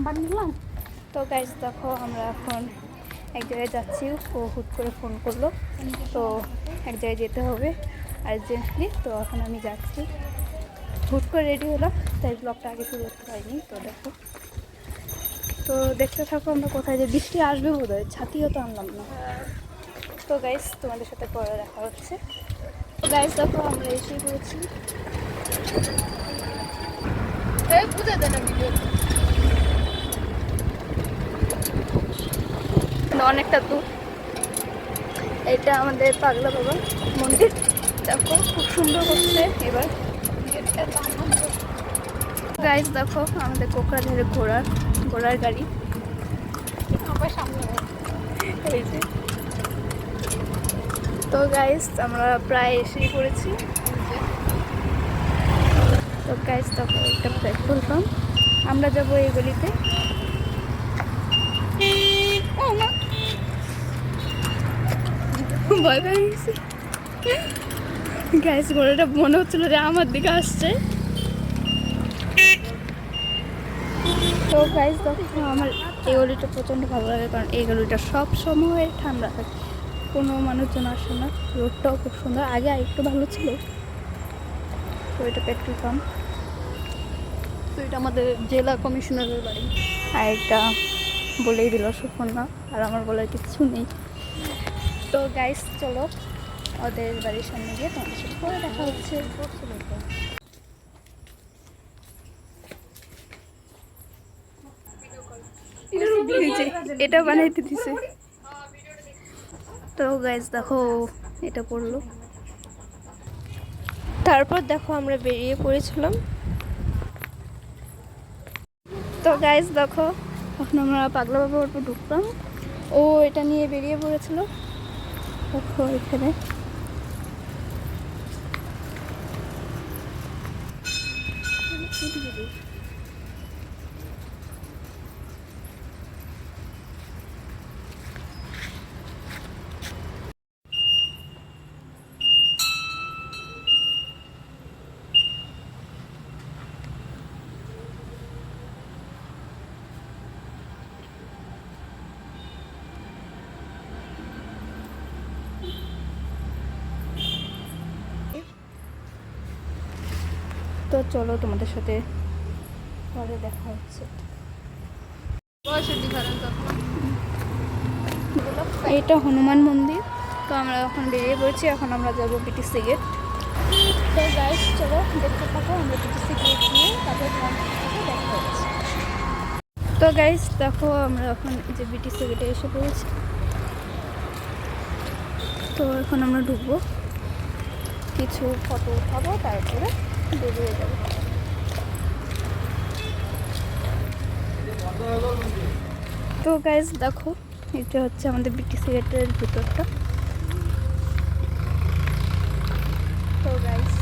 Number নিলাম। তো guys দেখো আমরা এখন এক জায়গায় যাচ্ছি, ও হুট করে ফোন করলো, তো এক জায়গায় যেতে হবে আর্জেন্টলি। তো এখন আমি যাচ্ছি, হুট করে রেডি হলাম, তাই ব্লগটা আগে শুরু করতে পারিনি। তো দেখো, তো দেখতে থাকো আমরা কোথায়, যে বৃষ্টি আসবে বোধ হয়, ছাতিও তো আনলাম না। তো গাইস তোমাদের সাথে পরে দেখা হচ্ছে। তো গাইস দেখো আমরা এসেই পড়েছি। অনেকটা দূর, এটা আমাদের পাগলা বাবা মন্দির। দেখো খুব সুন্দর করছে এবার। গাইস দেখো আমাদের কোকড়াঝাড়ে ঘোড়ার গাড়ি সামনে। তো গাইস আমরা প্রায় এসেই পড়েছি। তো গাইস দেখো একটা পেট্রোল পাম্প, আমরা যাবো এই গলিতে। ভয় পেয়ে গেছি গাইস, ঘোড়াটা মনে হচ্ছিল যে আমার দিকে আসছে। তো গাইস দেখো আমার এই গলিটা প্রচণ্ড ভালো লাগে, কারণ এই গলিটা সব সময় ঠান্ডা থাকে, কোনো মানুষজন আসে না, রোডটাও খুব সুন্দর। আগে একটু ভালো ছিল। তো এটা পেট্রোল পাম্প, তো এটা আমাদের জেলা কমিশনারের বাড়ি। আর এটা বলেই দিল সুপর্ণা, আর আমার বলার কিছু নেই। তো গাইস চলো ওদের বাড়ির সামনে গিয়ে তোমাদের সাথে পরে দেখা হচ্ছে। এটা বানাইতে দিছে। তো গাইস দেখো এটা পড়লো, তারপর দেখো আমরা বেরিয়ে পড়েছিলাম। তো গাইস দেখো এখন আমরা পাগলা বাবার উপর ঢুকলাম, ও এটা নিয়ে বেরিয়ে পড়েছিল। দেখো এখানে তো চলো তোমাদের সাথে পরে দেখা হচ্ছে। এটা হনুমান মন্দির। তো আমরা এখন বেরিয়ে পড়েছি, এখন আমরা যাবো বিটিসি গেট। তো গাইস চলো দেখতে থাকো, আমরা বিটিসি গেট নিয়ে তারপর তোমাদের সাথে দেখা হচ্ছে। তো গাইস দেখো আমরা এখন যে বিটিসি গেটে এসে পড়েছি। তো এখন আমরা ঢুকবো, কিছু ফটো উঠাবো, তারপরে বেরিয়ে যাবো। তো গাইস দেখো এটা হচ্ছে আমাদের বিটিসি গেটের ভিতরটা। তো গাইস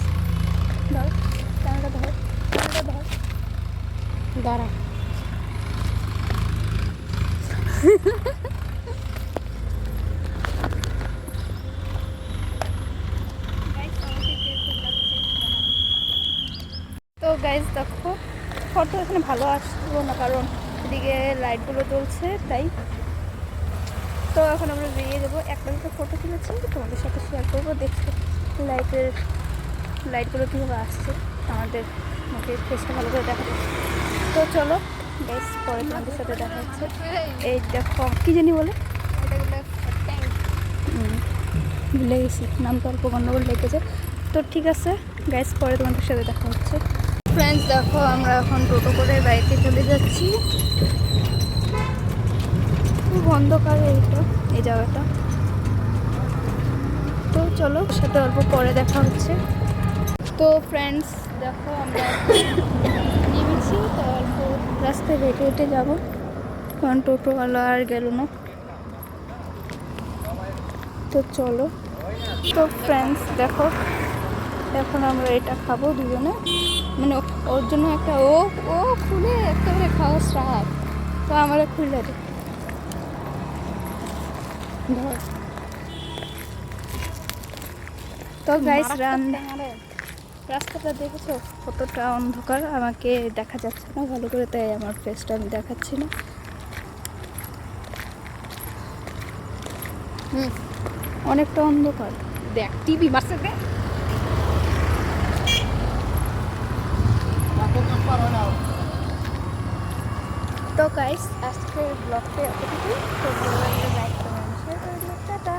ধর ক্যামেরা, ধর দাঁড়া। তো গাইস দেখো ফটো এখানে ভালো আসবো না, কারণ এদিকে লাইটগুলো জ্বলছে তাই। তো এখন আমরা বেরিয়ে যাবো, একটা দুটো ফটো তুলেছি তোমাদের সাথে শেয়ার করবো। দেখছি লাইটগুলো কীভাবে আসছে, আমাদের মুখের ফেসটা ভালো করে দেখা যাচ্ছে। তো চলো বেশ পরে তোমাদের সাথে দেখা হচ্ছে। এই দেখো কী জানি বলে, ভুলে গেছি নামটা, অল্প গন্ডগোল লেগেছে। তো ঠিক আছে গ্যাস, পরে তোমাদের সাথে দেখা হচ্ছে। ফ্রেন্ডস দেখো আমরা এখন টোটো করে বাড়িতে চলে যাচ্ছি। খুব অন্ধকার এই জায়গাটা। তো চলো সাথে অল্প পরে দেখা হচ্ছে। তো ফ্রেন্ডস দেখো আমরা নেমেছি, তো অল্প রাস্তায় হেঁটে হেঁটে যাবো, কারণ টোটোওয়ালা আর গেল না। তো চলো। তো ফ্রেন্ডস দেখো এখন আমরা এটা খাবো দুজনে, মানে ওর জন্য একটা ও খুলে একেবারে খাওয়া স্টার্ট। তো আমার খুলে দে ধর। তো গাইস রাস্তাটা দেখেছো কতটা অন্ধকার, আমাকে দেখা যাচ্ছে না ভালো করে, তাই আমার ফেসটা আমি দেখাচ্ছি না। অনেকটা অন্ধকার। দেখ টিভি মারছে দে। তো গাইস আজকের ব্লগটা এতটুকু। তো ভালো লাগলে লাইক কমেন্ট শেয়ার করে দিও। টাটা।